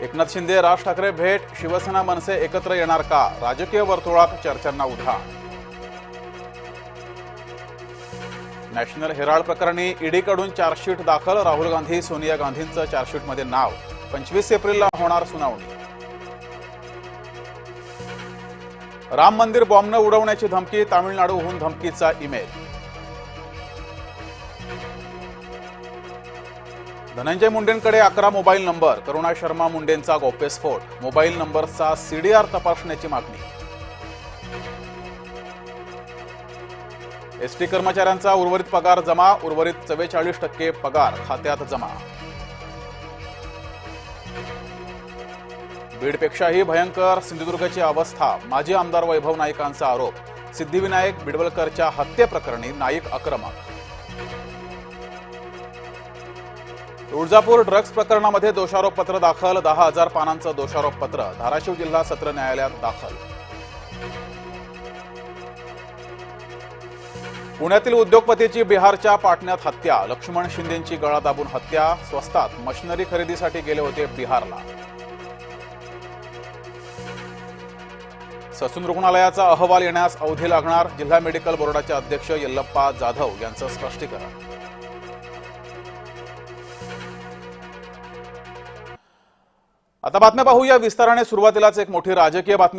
एकनाथ शिंदे राज ठाकरे भेट, शिवसेना मनसे एकत्र येणार का? राजकीय वर्तुळात चर्चांना उधाण. नॅशनल हेराल्ड प्रकरणी ईडीकडून चार्जशीट दाखल, राहुल गांधी सोनिया गांधींचं चार्जशीटमध्ये नाव. 25 एप्रिलला होणार सुनावणी. राम मंदिर बॉम्बनं उडवण्याची धमकी, तामिळनाडूहून धमकीचा ईमेल. धनंजय मुंडेंकडे 11 मोबाईल नंबर, करुणा शर्मा मुंडेंचा गौप्यस्फोट. मोबाईल नंबरचा सीडीआर तपासण्याची मागणी. एसटी कर्मचाऱ्यांचा उर्वरित पगार जमा, उर्वरित 44% पगार खात्यात जमा. बीडपेक्षाही भयंकर सिंधुदुर्गची अवस्था, माजी आमदार वैभव नाईकांचा आरोप. सिद्धिविनायक बिडवलकरच्या हत्येप्रकरणी नाईक आक्रमक. तुळजापूर ड्रग्ज प्रकरणामध्ये दोषारोपपत्र दाखल, 10,000 पानांचं दोषारोपपत्र धाराशिव जिल्हा सत्र न्यायालयात दाखल. पुण्यातील उद्योगपतीची बिहारच्या पाटण्यात हत्या, लक्ष्मण शिंदेंची गळा दाबून हत्या. स्वस्तात मशिनरी खरेदीसाठी गेले होते बिहारला. ससून रुग्णालयाचा अहवाल येण्यास अवधी लागणार, जिल्हा मेडिकल बोर्डाचे अध्यक्ष यल्लप्पा जाधव यांचं स्पष्टीकरण. आता बातम्या पाहूया विस्ताराने. सुरुवातीलाच एक मोठी राजकीय बातमी